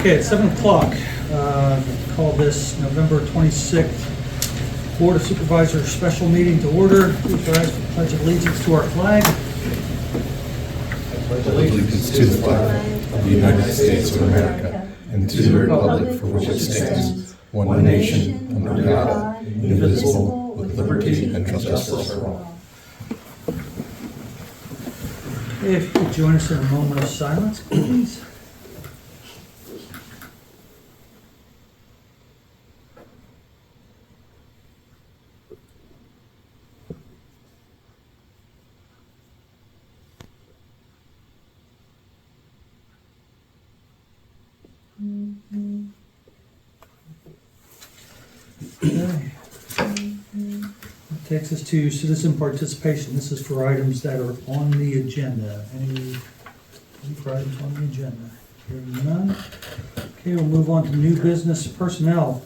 Okay, it's 7 o'clock. Call this November 26th Board of Supervisors special meeting to order. Please rise for the Pledge of Allegiance to our flag. Pledge allegiance to the flag of the United States of America and to the republic for which it stands, one nation, under God, indivisible, with liberty and justice for all. If you could join us in a moment of silence, please. Okay. That takes us to citizen participation. This is for items that are on the agenda. Any for items on the agenda? Hearing none. Okay, we'll move on to new business personnel.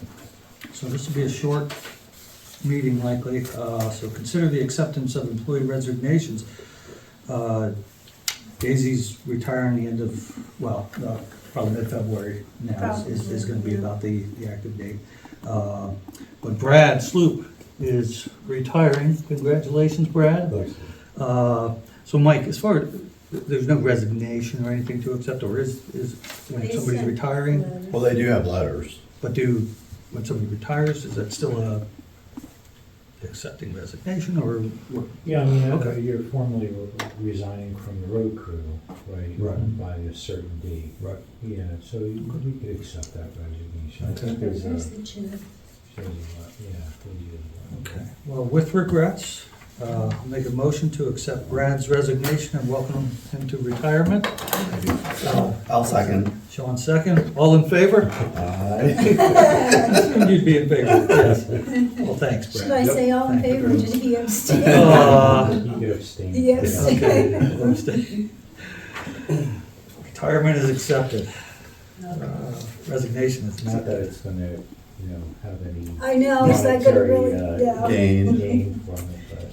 So this will be a short meeting likely. So consider the acceptance of employee resignations. Daisy's retiring the end of, well, probably mid-February now is going to be about the active date. But Brad Sloop is retiring. Congratulations, Brad. Thanks. So Mike, as far as, there's no resignation or anything to accept, or is when somebody's retiring? Well, they do have letters. But when somebody retires, is that still accepting resignation, or what? Yeah, I mean, Okay. you're formally resigning from the road crew, right? Right. By a certain date. Right. Yeah, so we could accept that resignation. I think there's a, There's the chair. Okay. Well, with regrets, I'll make a motion to accept Brad's resignation and welcome him to retirement. I'll second. Sean second. All in favor? Aye. You'd be in favor, yes. Well, thanks, Brad. Should I say all in Thank you favor, very or did he abstain? You could abstain. Yes. Okay. I'll abstain. Retirement is accepted. Resignation is Not not. that it's gonna, have any I know, it's not gonna monetary, really, yeah. Gain. from it, but.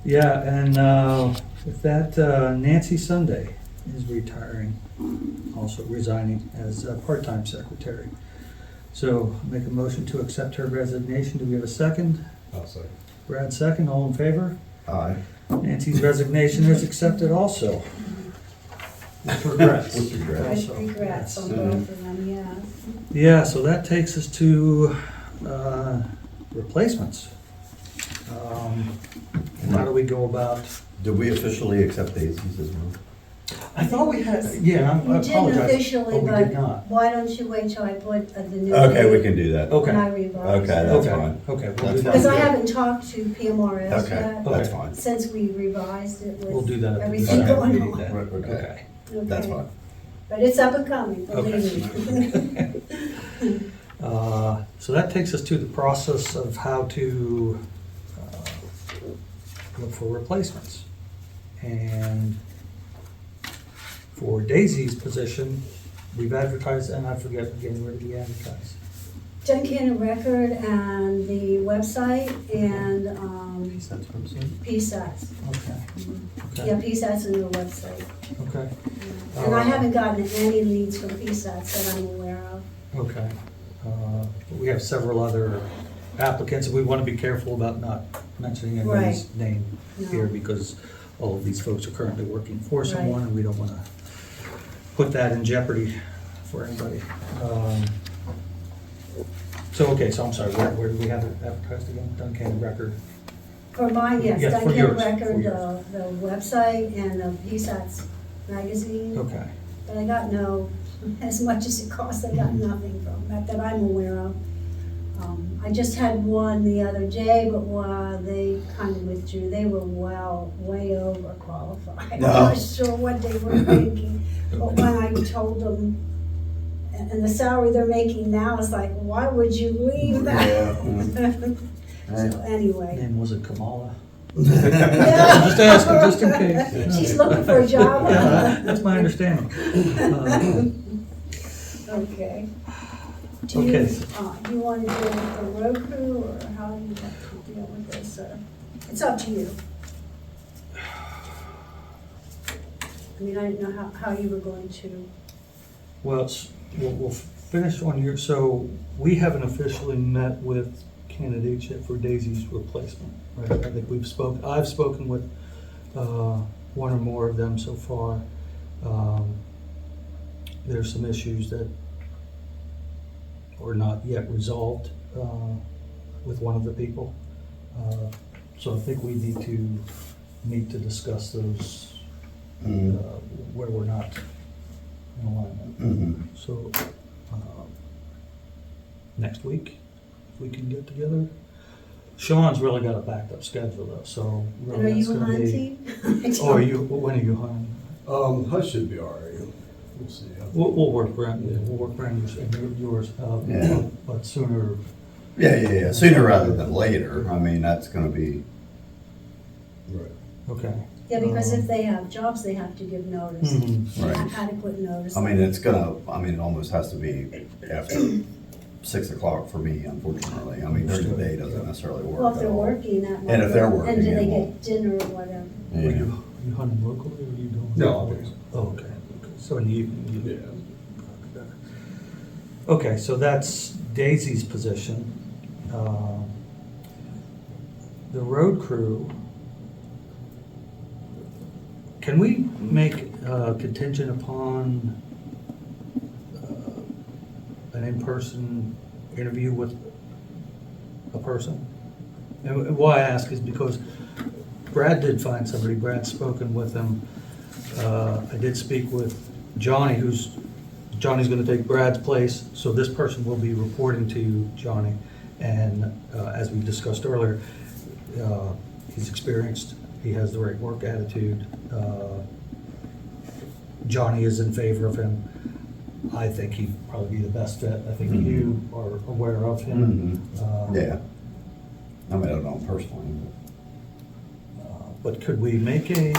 Yeah, and with that, Nancy Sunday is retiring, also resigning as a part-time secretary. So make a motion to accept her resignation. Do we have a second? I'll say. Brad second, all in favor? Aye. Nancy's resignation is accepted also. With regrets. With regrets. Also. With regrets on Yes. both of them, yeah. Yeah, so that takes us to replacements. How do we go about? Did we officially accept Daisy's as well? I thought we had, yeah, I You didn't apologize. officially, Oh, we did but not. why don't you wait till I put the new Okay, we date can do that. Okay. when I revise Okay, it? that's Okay. fine. Okay, we'll That's do fine. Because I that. haven't talked to PMRS Okay, yet, that's Okay. fine. since we revised it We'll do with that at the everything December going meeting on. then. Right, okay. That's Okay. fine. But it's up and coming, Okay. believe me. So that takes us to the process of how to look for replacements. And for Daisy's position, we've advertised, and I forget again, where did we advertise? Duncan Record and the website and PSATs. Okay, Yeah, okay, PSATs and the website. okay, And I haven't gotten any leads from PSATs that I'm aware of. okay. But we have several other applicants, and we want to be careful about not mentioning anybody's name No. here, because all of these folks are currently working for someone, Right. and we don't want to put that in jeopardy for anybody. So, okay, so I'm sorry, where do we have it advertised again? Duncan Record? For mine, yes, Yeah, for Duncan yours, for Record, yours. the website and the PSATs magazine. Okay, But I got as much as it costs, I got nothing from that I'm aware of. I just had one the other day, but they kind of withdrew. They were way overqualified. I'm No. not sure what they were thinking, but when I told them, and the salary they're making now is like, why would you leave that? So anyway. name was it Kamala? Yeah. Just asking, just in case. She's looking for a job. Yeah, that's my understanding. Okay. Do Okay. you want to deal with the road crew, or how do you want to deal with this? It's up to you. I mean, I didn't know how you were going to. Well, we'll finish on your, so we haven't officially met with candidates yet for Daisy's replacement, right? I think I've spoken with one or more of them so far. There's some issues that are not yet resolved with one of the people. So I think we need to meet to discuss those where we're not in alignment. So next week, if we can get together. Sean's really got a backed up schedule though, so And really are that's you gonna be. hunting? Oh, are you, when are you hunting? I should be all right. We'll see. We'll work around, we'll work around yours, Yeah. but sooner. Yeah, sooner rather than later. I mean, that's gonna be, Right. Okay. Yeah, because if they have jobs, they have to give notice, Right. adequate notice. I mean, it almost has to be after 6 o'clock for me, unfortunately. I mean, during the day doesn't necessarily work Well, if at they're all. working, that might. And if they're work. working, And do they yeah, get dinner or whatever? Are Yeah. you hunting locally or are you doing? No, I'll be. Oh, okay. So in the evening, you. Yeah. Okay, so that's Daisy's position. The road crew, can we make contingent upon an in-person interview with a person? And why I ask is because Brad did find somebody, Brad's spoken with him. I did speak with Johnny, Johnny's gonna take Brad's place, so this person will be reporting to Johnny. And as we discussed earlier, he's experienced, he has the right work attitude. Johnny is in favor of him. I think he'd probably be the best fit. I think you are aware of him. Yeah. I mean, I don't know him personally, But could we make a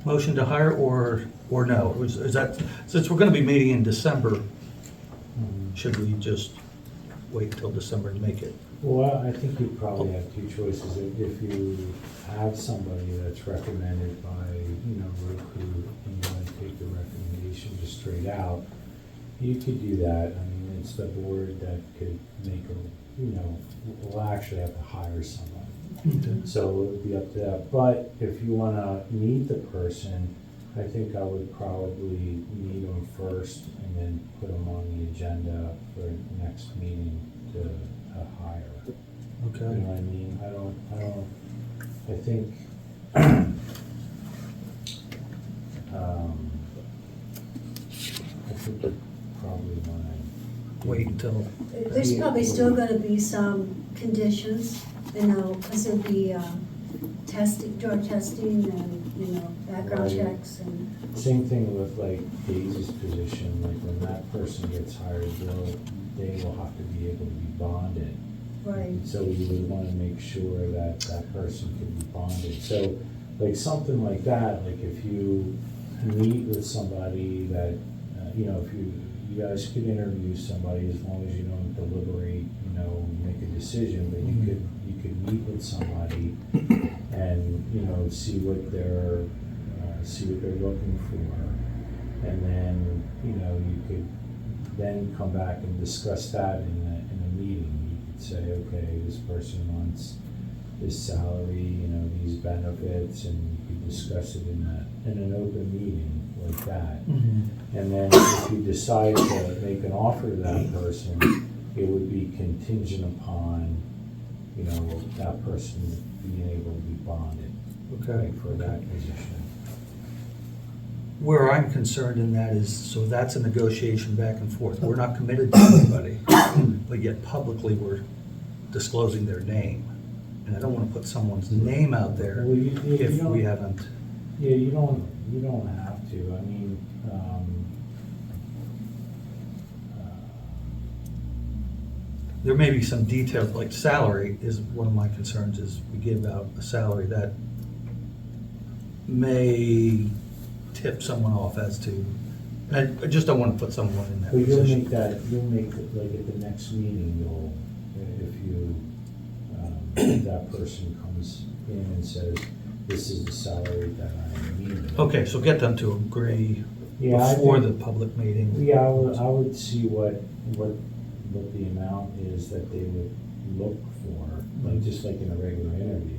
motion to hire or no? Is that, since we're gonna be meeting in December, should we just wait until December to make it? Well, I think you probably have two choices. If you have somebody that's recommended by, road crew, and you want to take the recommendation just straight out, you could do that. I mean, it's the board that could make we'll actually have to hire someone. So it would be up to that. But if you want to meet the person, I think I would probably meet them first and then put them on the agenda for next meeting to hire. You Okay. know what I mean? I think, you probably want Wait until, There's probably still gonna be some conditions, because there'll be testing, drug testing and, background Right. checks and, same thing with like Daisy's position, like when that person gets hired, they will have to be able to be bonded. right. So we would want to make sure that that person can be bonded. So like something like that, like if you meet with somebody that, if you guys could interview somebody as long as you don't deliberate, make a decision, but you could meet with somebody and, see what they're looking for. And then, you could then come back and discuss that in a meeting. You could say, okay, this person wants this salary, these benefits, and you could discuss it in an open meeting like that. And then if you decide to make an offer to that person, it would be contingent upon, that person being able to be bonded okay. for that position. Where I'm concerned in that is, so that's a negotiation back and forth. We're not committed to anybody, but yet publicly we're disclosing their name. And I don't want to put someone's name out there Well, you if don't- we haven't. Yeah, you don't have to. I mean, There may be some details, like salary is one of my concerns, is we give out a salary that may tip someone off as to, and I just don't want to put someone in that but you'll position. make it like at the next meeting, if that person comes in and says, this is the salary that I need. Okay, so get them to agree Yeah, I before think- the public meeting. Yeah, I would see what the amount is that they would look for, like, just like in a regular interview.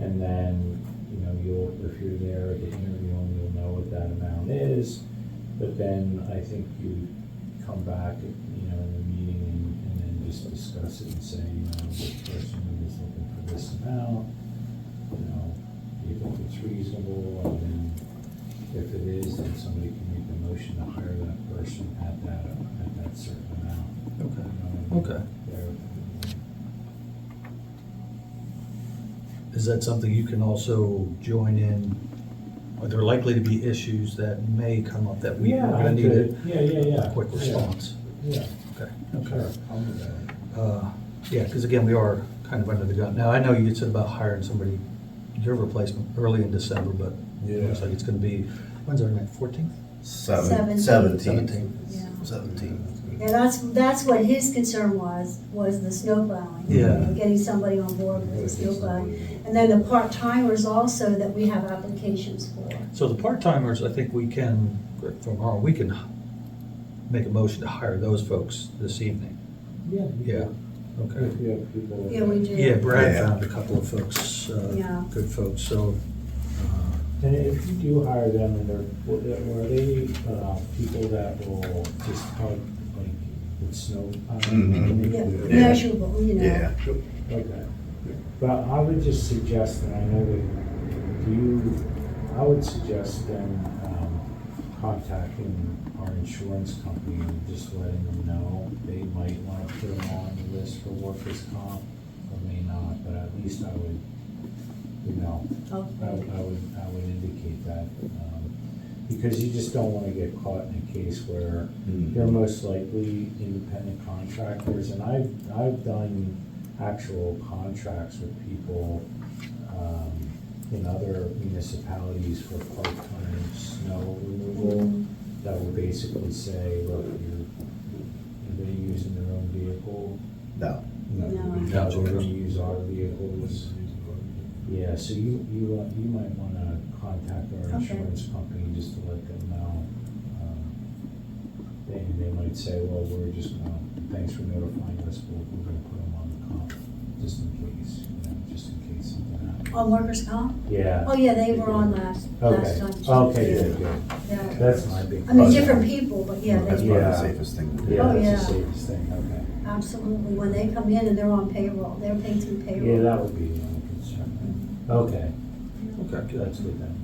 And then, if you're there at the interview, you'll know what that amount is. But then I think you come back, in the meeting and then just discuss it and say, this person is looking for this amount, do you think it's reasonable? And then if it is, then somebody can make a motion to hire that person at that certain amount. Okay. Is that something you can also join in? Are there likely to be issues that may come up that we are Yeah, going to need Yeah. a quick response? Yeah, Okay. sure, I'll do that. Yeah, because again, we are kind of under the gun. Now, I know you said about hiring somebody, your replacement, early in December, but it looks like it's going to be, when's our next, 14th? 17th. 17th. Yeah. 17. Yeah, that's what his concern was the snow plowing. Yeah. Getting somebody on board with the snow plowing. And then the part-timers also that we have applications for. So the part-timers, I think we can, we can make a motion to hire those folks this evening. Yeah. Yeah, okay. If you have people. Yeah, we do. Yeah, Brad Yeah. found a couple of folks, Yeah. good folks, so, And if you do hire them, and are they people that will just help, like, with snow? Mhm. Yeah, Yeah. measurable, Yeah. Okay. But I would just suggest, and I know that I would suggest them contacting our insurance company and just letting them know they might want to put them on the list for workers' comp, or may not, but at least I would, I would indicate that, because you just don't wanna get caught in a case where they're most likely independent contractors, and I've done actual contracts with people, in other municipalities for part-time snow removal, that will basically say, look, are they using their own vehicle? No. No. No, we're gonna use our vehicles. Yeah, so you might wanna contact our Okay. insurance company just to let them know. They might say, well, we're just gonna, thanks for notifying us, we're gonna put them on the comp, just in case, just in case something happens. On workers' comp? Yeah. Oh, yeah, they were on last Okay, time. okay, Yeah. good, good. Yeah. That's my big. I mean, question. different people, but yeah, That's they, probably the Yeah. safest thing to do. Yeah, Oh, that's yeah. the safest thing, okay. absolutely, when they come in and they're on payroll, they're paid through payroll. Yeah, that would be the only concern. Okay, okay, good. that's good then.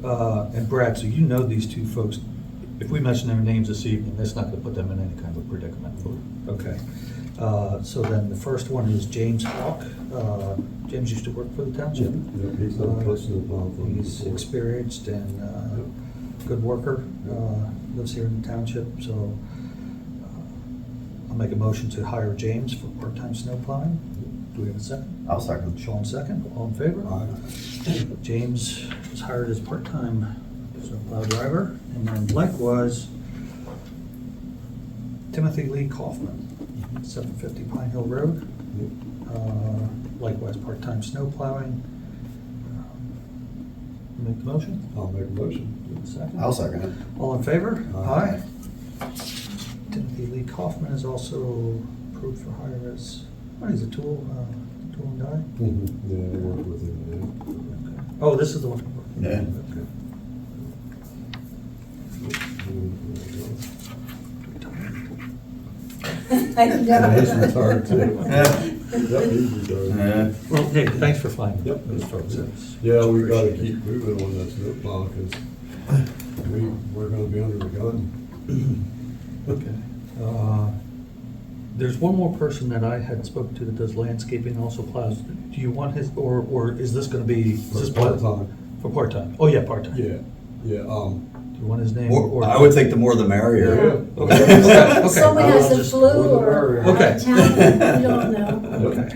And Brad, so you know these two folks, if we mention their names this evening, that's not gonna put them in any kind of predicament. Okay. So then the first one is James Hawk. James used to work for the township. Yeah, he's not a person to plan for. He's experienced and good worker, lives here in the township, so I'll make a motion to hire James for part-time snow plowing. Do we have a second? I'll second. Sean second, all in favor? James was hired as part-time snowplow driver, and then likewise, Timothy Lee Kauffman, 750 Pine Hill Road. Likewise, part-time snow plowing. Make the motion? I'll make a motion. Second? I'll second it. All in favor? Aye. Timothy Lee Kauffman is also approved for hire as, he's a tool and die? Yeah, I work with him, Okay. Oh, this is the one. Yeah. Okay. I know. yeah. He's retired too. Yeah. Yep, he's retired. Yeah. Well, hey, thanks for finding Yep. those folks. That's Yeah, we gotta appreciated. keep moving on that snow plow, cause we're gonna be under the gun. Okay. There's one more person that I had spoken to that does landscaping, also plows. Do you want his, or is this gonna be? is this Part-time. For part-time? Oh, yeah, part-time. Yeah, Do you want his name? More, I would think the more the merrier. Yeah. Okay. Someone I has will the just- flu or Okay. out of town, you don't know. Okay.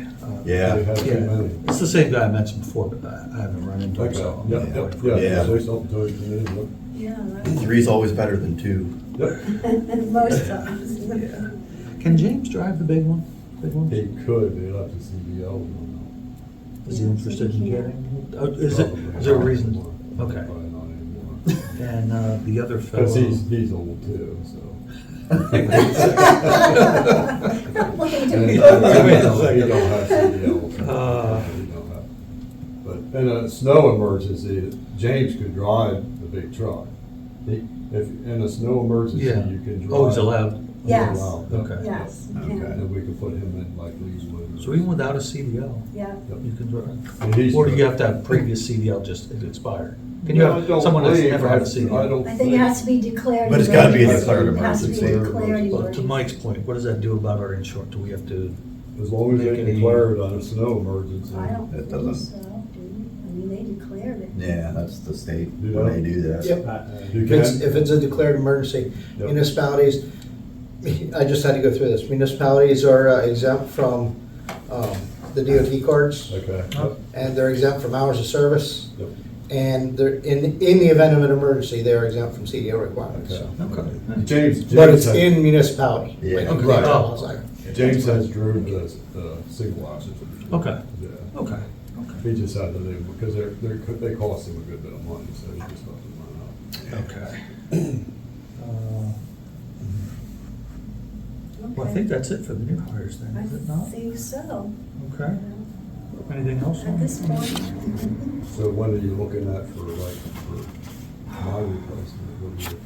Yeah. They have too Yeah, many. it's the same guy I mentioned before, but I haven't run into him, Okay, so. yep, yeah, Yeah. say something to him, Yeah, that's, Three's always better than two. yep. most times. Yeah. Can James drive the big one? Big one? He could, they'll have to see the old one. Is he interested in getting? Oh, is there a Probably reason? not anymore. Okay. Probably not anymore. And the other fellow. Because he's old too, so. Look at And him. he don't have CDL. He don't have- But in a snow emergency, James could drive the big truck. If in a snow emergency, Yeah. you can drive. Oh, he's allowed. He's Yes. allowed, Okay. Yes, you Okay. can. And we could put him in like Leewood. So even without a CDL, Yeah. you can drive. And he's Or do good. you have to have previous CDL just expired? Can you No, I have don't someone that's believe- never had a I CDL? don't I think it has to be declared. But it's gotta be a emergency. declared It has to be emergency. declared Well, to emergency. Mike's point, what does that do about our insurance? Do we have to, As long as they Make any- declare it on a snow emergency. I don't It think doesn't. so, do you? I mean, they declared it. Yeah, that's the state, Yeah. when they do that. Yep. You If it's, can, if it's a declared emergency, Yep. municipalities, I just had to go through this, municipalities are exempt from the DOT cards, okay. Oh. and they're exempt from hours of service, Yep. and they're, in the event of an emergency, they're exempt from CDL requirements. Okay. okay. James. But it's has- in municipality. Yeah. like, Okay. right. Oh. I was like, James has driven the single axle. Okay. Yeah. Okay. He just had to leave because they cost him a good bit of money, so he just let them run out. Okay. Well, I Okay. think that's it for the new hires then, is it I not? think so. Okay. Anything else? At this point. So when are you looking at for my replacement? What do you-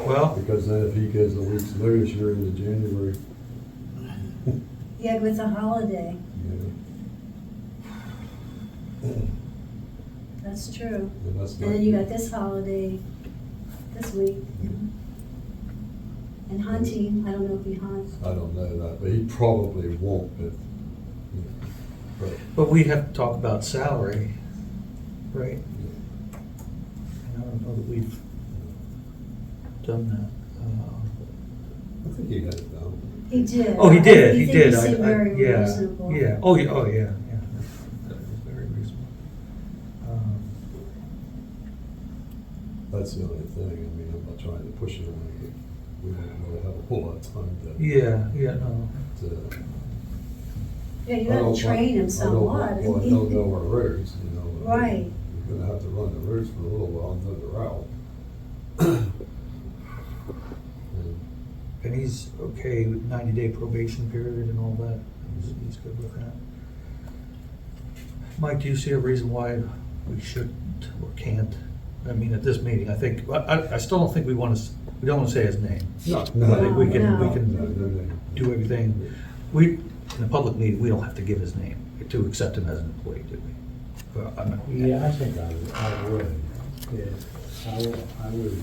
Well, Because then if he gives a week's notice, you're into January. Yeah, with the holiday, Yeah. that's true. And that's And not. then you got this holiday this week. And hunting, I don't know if he hunts. I don't know that, but he probably won't if, but, but we have to talk about salary, right? And I don't know that we've done that. I think he had it down. He did. Oh, he did, I he think did. seemed very Yeah, reasonable. yeah. Oh, yeah, yeah. That was very reasonable. That's the only thing, I mean, I'm not trying to push it away, but we don't really have a whole lot of time to. Yeah, no. Yeah, you I have don't to train him want- somewhat. Well, I don't know our roads, you know. Right. You're gonna have to run the roads for a little while and know the route. And And he's okay with 90-day probation period and all that? He's good with that? Mike, do you see a reason why we shouldn't or can't? I mean, at this meeting, I think, I still don't think we want to, we don't want to say his name. No, I think we can, No. we can no. do everything. We, in a public meeting, we don't have to give his name to accept him as an employee, do we? Well, I'm not- Yeah, I think I would. Yeah, I would,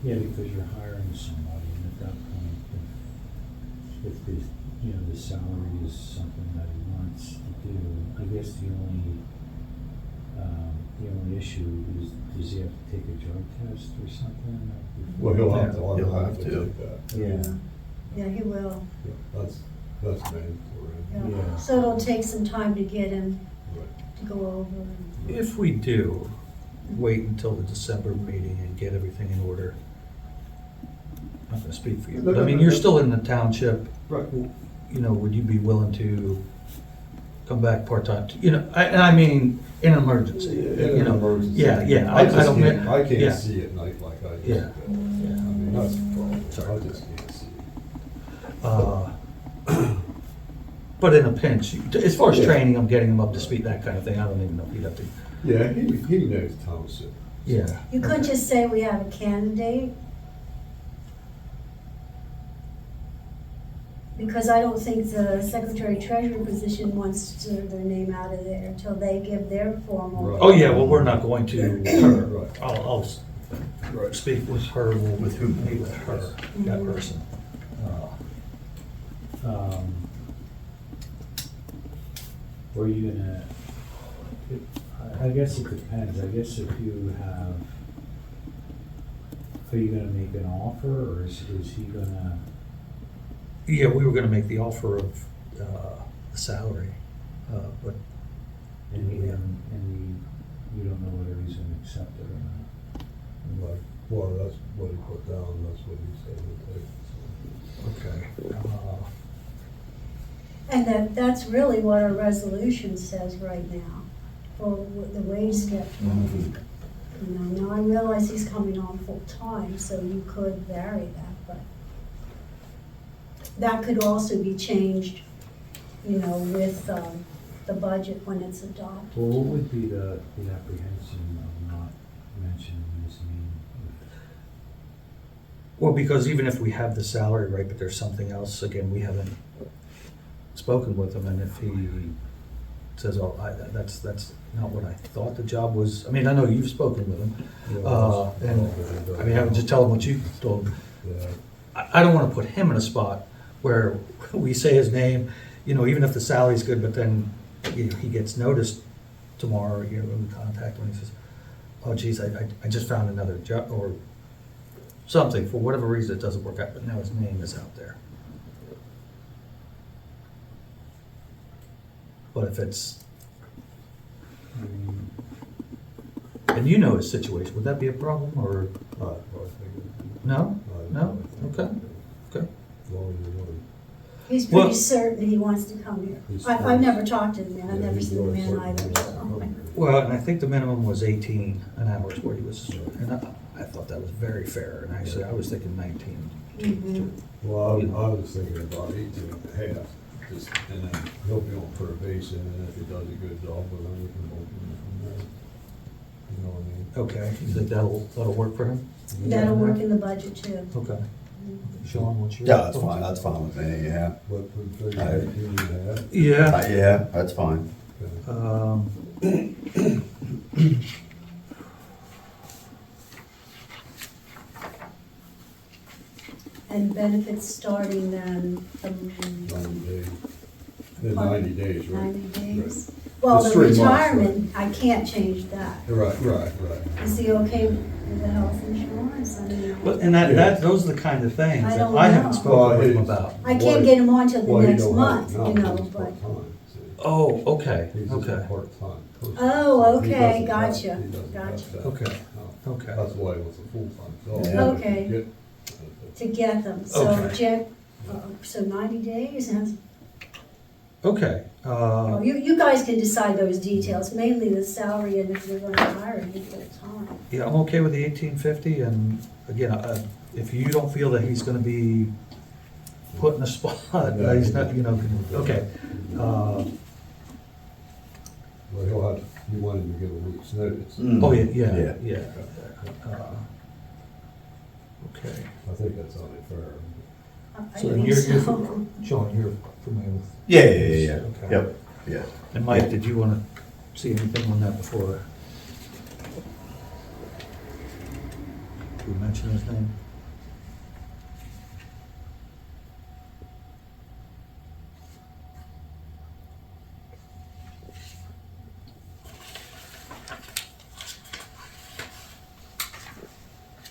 yeah, because you're hiring somebody, and at that point, if the, you know, the salary is something that he wants to do, I guess the only issue is, does he have to take a drug test or something? Well, he'll have to. He'll have to. take that. Yeah. Yeah, he will. Yeah, that's mandatory. Yeah. Yeah. So it'll take some time to get him Right. to go over. and- If we do, wait until the December meeting and get everything in order. I'm not gonna speak for you, but I mean, you're still in the township. Right. You know, would you be willing to come back part-time? You know, and I mean, in an emergency, In you an know. emergency. Yeah, yeah, I I just don't. can't, I yeah. can't see at night like I used Yeah. to. I mean, that's the problem. Sorry. I just can't see. But in a pinch, as far as Yeah. training them, getting them up to speed, that kind of thing, I don't even know if you'd have to. Yeah, he knows Township. Yeah. You could just say we have a candidate. Because I don't think the secretary treasurer position wants their name out of there until they give their formal. Right. Oh, yeah, well, we're not going to her. Right. I'll Right. speak with her, we'll With who? meet with her, that Mhm. person. Or you gonna, I guess it depends, I guess if you have, are you gonna make an offer, or is he gonna? Yeah, we were gonna make the offer of the salary, but And he haven't, and you don't know whether he's gonna accept it or not. Like, well, that's what he put down, that's what he said he'd take. okay. And that's really what our resolution says right now, for the wage schedule. You know, now I realize he's coming on full-time, so you could vary that, but that could also be changed, you know, with, the budget when it's adopted. Well, what would be the apprehension of not mentioning his name? Well, because even if we have the salary, right, but there's something else, again, we haven't spoken with him, and if he says, oh, that's not what I thought the job was, I mean, I know you've spoken with him, and, I mean, I would just tell him what you told him. Yeah. I don't wanna put him in a spot where we say his name, you know, even if the salary's good, but then, you know, he gets noticed tomorrow, you know, when we contact him, and he says, oh geez, I just found another job, or something, for whatever reason it doesn't work out, but now his name is out there. But if it's, I mean, and you know his situation, would that be a problem, or, no? No? Okay, okay. He's Well- pretty certain he wants to come here. I've never talked to the man, I've never seen the man either, so. Well, and I think the minimum was 18 an hour is what he was, and I thought that was very fair, and actually, I was thinking 19. Mhm. Well, I was thinking about 18 and a half, just, and then he'll be on probation, and if he does a good job, well, then we can vote him from there. You know what I mean? Okay, you think that'll work for him? That'll work in the budget too. Okay. Sean, what's your? Yeah, that's fine with me, yeah. What would figure 18 and a half? Yeah. Yeah, that's fine. Okay. And benefits starting then, 90 days. In 90 days, right? 90 days. Right. Well, It's the 3 months, retirement, I can't change that. Right. Is he okay with the health insurance? I mean, But, and those are the kind of things I that don't I haven't know. spoken with him Well, about. I can't get him on till the Well, he next don't month, have it you now, know, he's but, part-time, see. Oh, okay, He's just a okay, part-time person. Oh, He okay, doesn't have- gotcha, he doesn't have gotcha. that. Okay. No. okay. That's why it was a full-time job. Yeah. Okay. Get- to get them. So Okay. Jack, so 90 days and, Okay, well, you guys can decide those details, mainly the salary and if you're going to hire him full-time. yeah, I'm okay with the 1850, and again, if you don't feel that he's gonna be put in a spot, he's not, you know, okay. Well, he'll have, you want him to give a week's notice. Oh, yeah. Okay, I think that's only fair. I so then think you're, so. Sean, you're familiar with? Yeah. Okay. Yep, yeah. And Mike, did you wanna see anything on that before? Did we mention his name?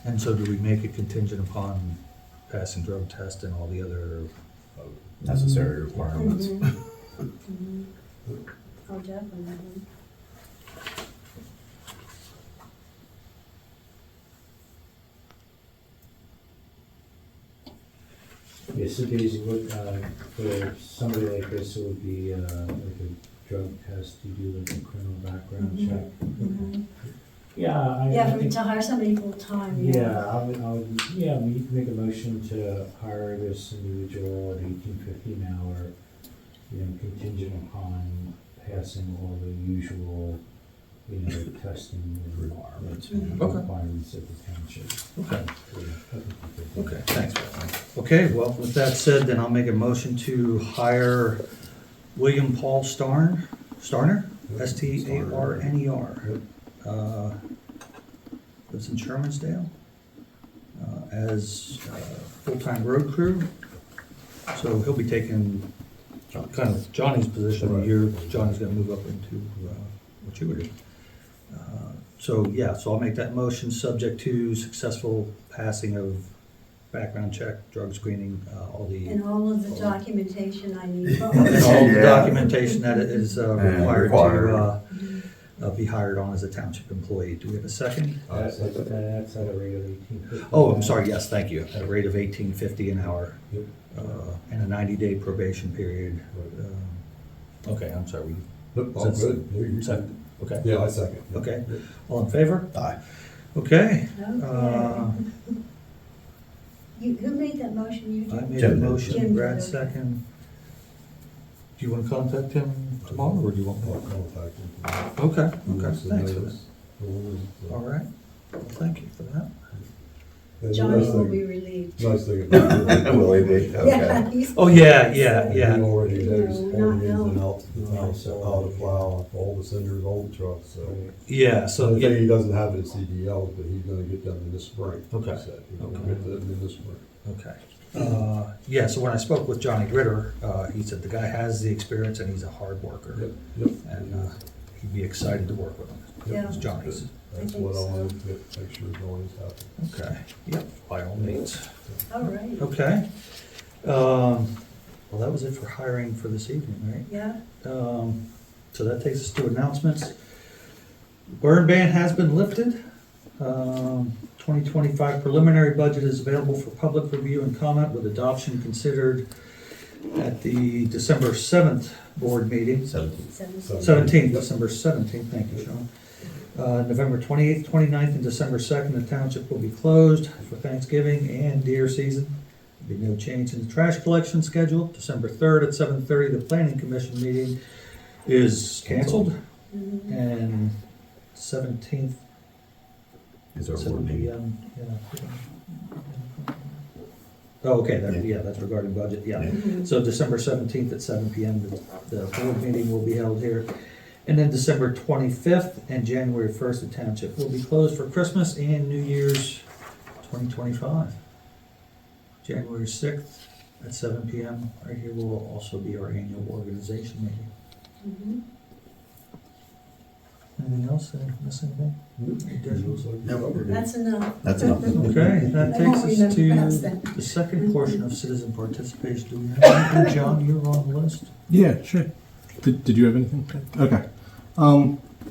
And so do we make it contingent upon passing drug test and all the other? Necessary requirements. Mhm. Mhm. Oh, definitely. Yeah, so Daisy, what, for somebody like this, it would be, like a drug test, you do like a criminal background Mhm. check? Mhm. Yeah, I Yeah, I for think, to hire somebody full-time, yeah, I would, yeah, we could make a motion to hire this individual at 18.50 an hour, you know, contingent upon passing all the usual, you know, testing and Requirements. and Okay. requirements of the township. Okay. So, I think we could- Okay, thanks. Okay, well, with that said, then I'll make a motion to hire William Paul Starner, Starner, lives in Shermansdale, as full-time road crew. So he'll be taking kind of Johnny's position, Johnny's gonna move up into what you were doing. So, yeah, so I'll make that motion, subject to successful passing of background check, drug screening, all the, And all of the documentation I need. and all the Yeah. documentation that is required required. to be hired on as a township employee. Do we have a second? That's at a rate of 18.50. Oh, I'm sorry, yes, thank you, at a rate of $18.50 an hour, Yep. and a 90-day probation period. Okay, I'm sorry, Yep, all Since- good. Yeah, you so- can- Okay. Yeah, I second. Okay, all in favor? Aye. Okay. Okay. Who made that motion? You I did? made a Jim did. motion, Jim did, Brad okay. second. Do you want to contact him tomorrow, or do you want? I'll contact him. Okay, He okay, wants to thanks for know that. this. So- All right, well, thank you for that. And the Johnny nice will thing- be relieved. Nice thing about it. Will he be? Yeah, Okay. he's- Oh, yeah. He already knows No, all not the ins and now. outs, of the house, how to plow, all the cinders, all the trucks, so. Yeah, So so, the thing, yeah, he doesn't have his CDLs, but he's gonna get them in the spring. he Okay. said. He's gonna Okay. get them in the spring. okay. Yeah, so when I spoke with Johnny Ritter, he said the guy has the experience and he's a hard worker. Yep, yep. And he'd be excited to work with him. Yeah. It's Johnny's. That's think what I so. wanted to get, make sure Johnny's happy. Okay, yep, by all means. All right. Okay. Well, that was it for hiring for this evening, right? Yeah, So that takes us to announcements. Burn ban has been lifted. 2025 preliminary budget is available for public review and comment with adoption considered at the December 7th board meeting. 17th, December 17th, thank you, Sean. November 28th, 29th, and December 2nd, the township will be closed for Thanksgiving and deer season. There'll be no change in the trash collection schedule. December 3rd at 7:30, the planning commission meeting is canceled. mhm. And 17th, Is our 7 board meeting? PM, yeah. Oh, okay, that's regarding budget, yeah. Mhm. So December 17th at 7 PM, the board meeting will be held here. And then December 25th and January 1st, the township will be closed for Christmas and New Year's 2025. January 6th at 7 PM, right here will also be our annual organization meeting. Mhm. Anything else? Did I miss anything? That's enough. That's enough. Okay, that I takes won't us remember past to that. the second portion of citizen participation. Do we have anything? John, you're on the list. Yeah, sure. Did you have anything? Okay.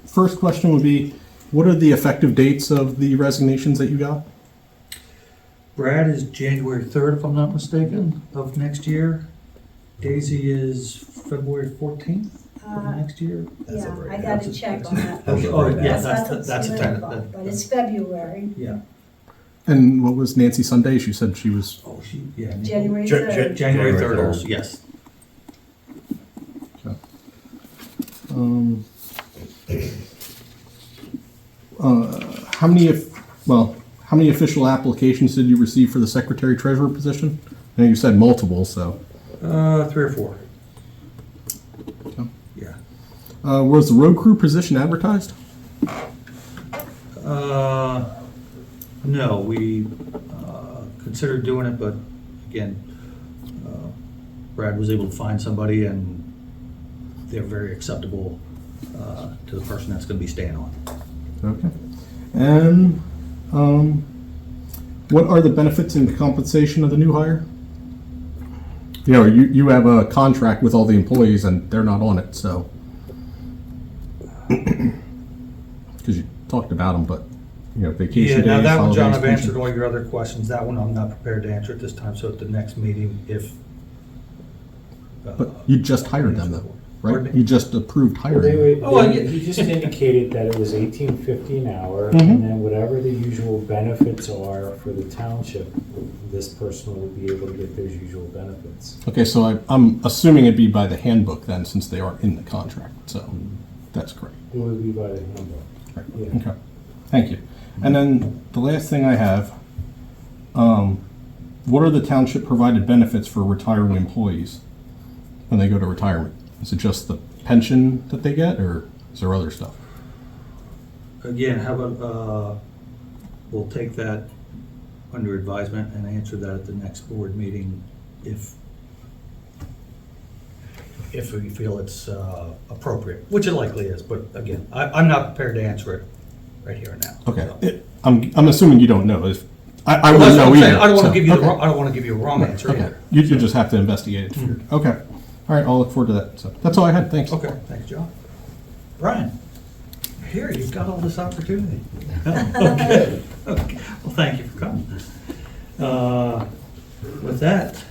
First question would be, what are the effective dates of the resignations that you got? Brad is January 3rd, if I'm not mistaken, of next year. Daisy is February 14th of next year. That's Yeah, a break. I gotta check on that. That's a Oh, break. yeah, That's that's a time. time. But it's February, Yeah. And what was Nancy Sunday? She said she was. Oh, yeah. January Ja- 3rd. January 3rd, January also, yes. Um, how many how many official applications did you receive for the secretary treasurer position? I know you said multiple, so. 3 or 4. Okay. Yeah. Was the road crew position advertised? No, we considered doing it, but again, Brad was able to find somebody and they're very acceptable to the person that's gonna be staying on. Okay. And what are the benefits and compensation of the new hire? You know, you have a contract with all the employees and they're not on it, so. Because you talked about them, but, you know, Yeah, vacation days, now that one, John, holidays, I've pension. answered all your other questions. That one I'm not prepared to answer at this time, so at the next meeting, if. But you just hired them though, Pardon right? me? You just approved Well, hiring. Oh, yeah. he just indicated that it was $18.50 an hour, Mhm. and then whatever the usual benefits are for the township, this person will be able to get those usual benefits. Okay, so I'm assuming it'd be by the handbook then, since they aren't in the contract, so that's correct. It would be by the handbook. Right. Yeah. Okay, thank you. And then the last thing I have, what are the township provided benefits for retiring employees when they go to retirement? Is it just the pension that they get, or is there other stuff? Again, how about, we'll take that under advisement and answer that at the next board meeting if we feel it's appropriate, which it likely is, but again, I'm not prepared to answer it right here and now. Okay, So. I'm assuming you don't know. If I Well, wouldn't that's what know I'm saying. either. I don't want so- to give you the okay. wrong, I don't want to give you a wrong answer Okay, either. you just have to investigate it. Okay, all right, I'll look forward to that. So that's all I had, thanks. Okay, thanks, John. Brian, here, you've got all this opportunity. Okay, okay. Well, thank you for coming. With that,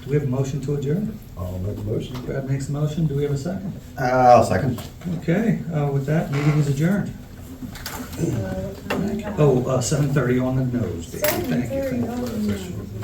Do we have a motion to adjourn? I'll make a motion. Brad makes a motion. Do we have a second? I'll second. Okay, with that, meeting is adjourned. So, Oh, 7:30 on the nose, Dave. Thank you. 7:30, oh, yeah.